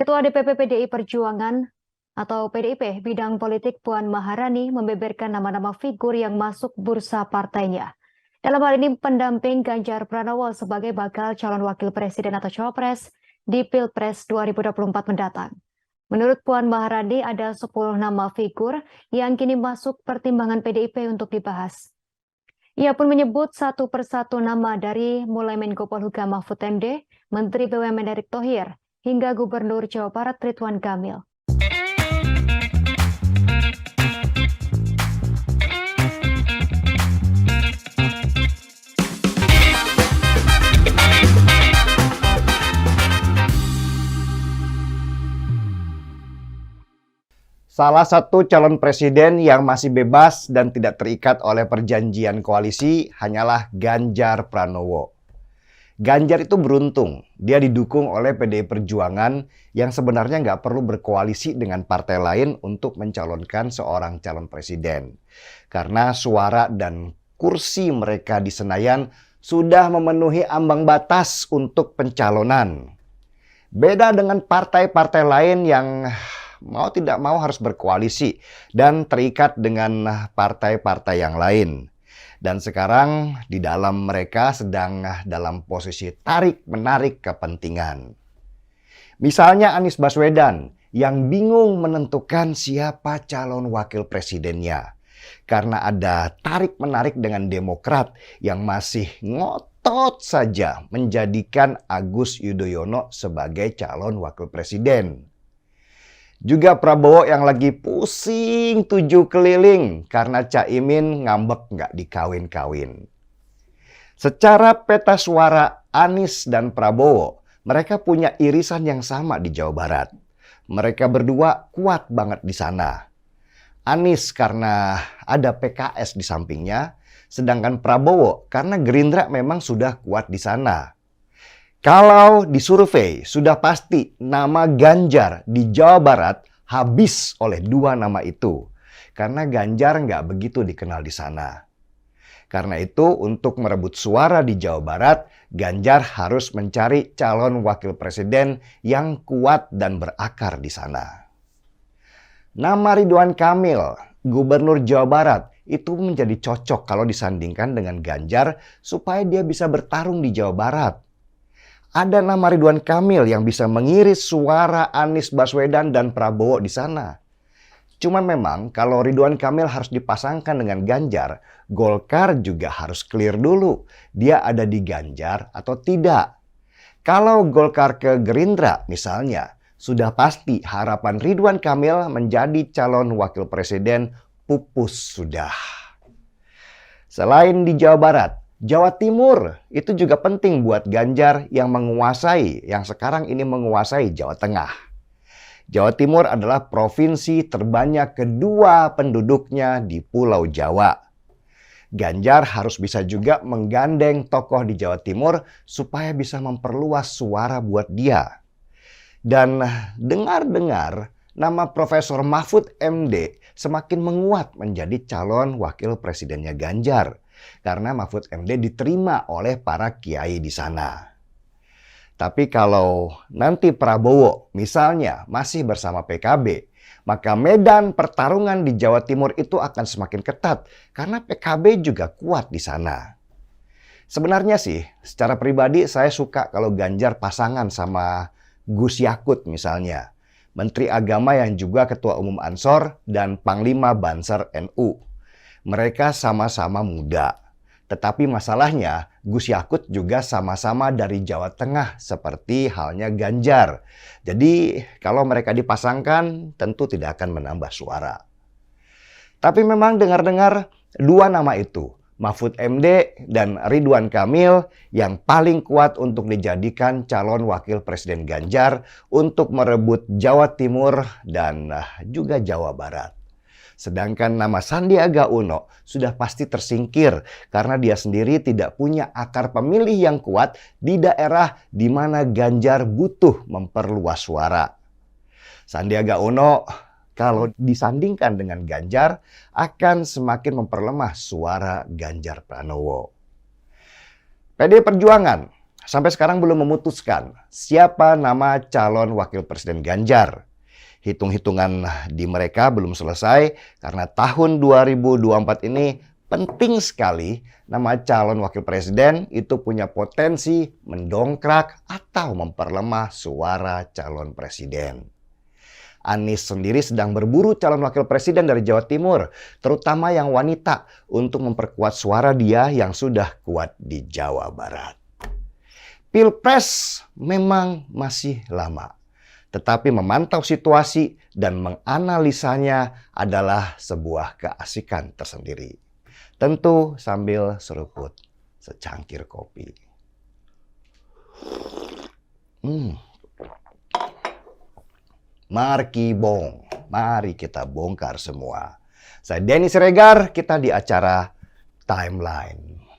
Ketua DPP PDI Perjuangan atau PDIP bidang politik Puan Maharani membeberkan nama-nama figur yang masuk bursa partainya. Dalam hal ini pendamping Ganjar Pranowo sebagai bakal calon wakil presiden atau cawapres di Pilpres 2024 mendatang. Menurut Puan Maharani ada 10 nama figur yang kini masuk pertimbangan PDIP untuk dibahas. Ia pun menyebut satu persatu nama dari mulai Menko Polhukam Mahfud MD, Menteri BUMN Erick Thohir, hingga Gubernur Jawa Barat Ridwan Kamil. Salah satu calon presiden yang masih bebas dan tidak terikat oleh perjanjian koalisi hanyalah Ganjar Pranowo. Ganjar itu beruntung, dia didukung oleh PDI Perjuangan yang sebenarnya nggak perlu berkoalisi dengan partai lain untuk mencalonkan seorang calon presiden. Karena suara dan kursi mereka di Senayan sudah memenuhi ambang batas untuk pencalonan. Beda dengan partai-partai lain yang mau tidak mau harus berkoalisi dan terikat dengan partai-partai yang lain. Dan sekarang di dalam mereka sedang dalam posisi tarik-menarik kepentingan. Misalnya Anies Baswedan yang bingung menentukan siapa calon wakil presidennya. Karena ada tarik-menarik dengan Demokrat yang masih ngotot saja menjadikan Agus Yudhoyono sebagai calon wakil presiden. Juga Prabowo yang lagi pusing 7 keliling karena Caimin ngambek nggak dikawin-kawin. Secara peta suara Anies dan Prabowo, mereka punya irisan yang sama di Jawa Barat. Mereka berdua kuat banget di sana. Anies karena ada PKS di sampingnya, sedangkan Prabowo karena Gerindra memang sudah kuat di sana. Kalau disurvei, sudah pasti nama Ganjar di Jawa Barat habis oleh dua nama itu. Karena Ganjar nggak begitu dikenal di sana. Karena itu, untuk merebut suara di Jawa Barat, Ganjar harus mencari calon wakil presiden yang kuat dan berakar di sana. Nama Ridwan Kamil, Gubernur Jawa Barat, itu menjadi cocok kalau disandingkan dengan Ganjar supaya dia bisa bertarung di Jawa Barat. Ada nama Ridwan Kamil yang bisa mengiris suara Anies Baswedan dan Prabowo di sana. Cuma memang kalau Ridwan Kamil harus dipasangkan dengan Ganjar, Golkar juga harus clear dulu. Dia ada di Ganjar atau tidak. Kalau Golkar ke Gerindra misalnya, sudah pasti harapan Ridwan Kamil menjadi calon wakil presiden pupus sudah. Selain di Jawa Barat, Jawa Timur itu juga penting buat Ganjar yang sekarang ini menguasai Jawa Tengah. Jawa Timur adalah provinsi terbanyak kedua penduduknya di Pulau Jawa. Ganjar harus bisa juga menggandeng tokoh di Jawa Timur supaya bisa memperluas suara buat dia. Dan dengar-dengar nama Profesor Mahfud MD semakin menguat menjadi calon wakil presidennya Ganjar. Karena Mahfud MD diterima oleh para kiai di sana. Tapi kalau nanti Prabowo misalnya masih bersama PKB, maka medan pertarungan di Jawa Timur itu akan semakin ketat karena PKB juga kuat di sana. Sebenarnya sih, secara pribadi saya suka kalau Ganjar pasangan sama Gus Yakut misalnya, Menteri Agama yang juga Ketua Umum Ansor dan Panglima Banser NU. Mereka sama-sama muda. Tetapi masalahnya Gus Yakut juga sama-sama dari Jawa Tengah seperti halnya Ganjar. Jadi kalau mereka dipasangkan tentu tidak akan menambah suara. Tapi memang dengar-dengar dua nama itu, Mahfud MD dan Ridwan Kamil yang paling kuat untuk dijadikan calon wakil presiden Ganjar untuk merebut Jawa Timur dan juga Jawa Barat. Sedangkan nama Sandiaga Uno sudah pasti tersingkir karena dia sendiri tidak punya akar pemilih yang kuat di daerah di mana Ganjar butuh memperluas suara. Sandiaga Uno kalau disandingkan dengan Ganjar akan semakin memperlemah suara Ganjar Pranowo. PDI Perjuangan sampai sekarang belum memutuskan siapa nama calon wakil presiden Ganjar. Hitung-hitungan di mereka belum selesai karena tahun 2024 ini penting sekali nama calon wakil presiden itu punya potensi mendongkrak atau memperlemah suara calon presiden. Anies sendiri sedang berburu calon wakil presiden dari Jawa Timur, terutama yang wanita, untuk memperkuat suara dia yang sudah kuat di Jawa Barat. Pilpres memang masih lama, tetapi memantau situasi dan menganalisanya adalah sebuah keasikan tersendiri. Tentu sambil seruput secangkir kopi. Markibong, mari kita bongkar semua. Saya Denny Siregar, kita di acara Timeline.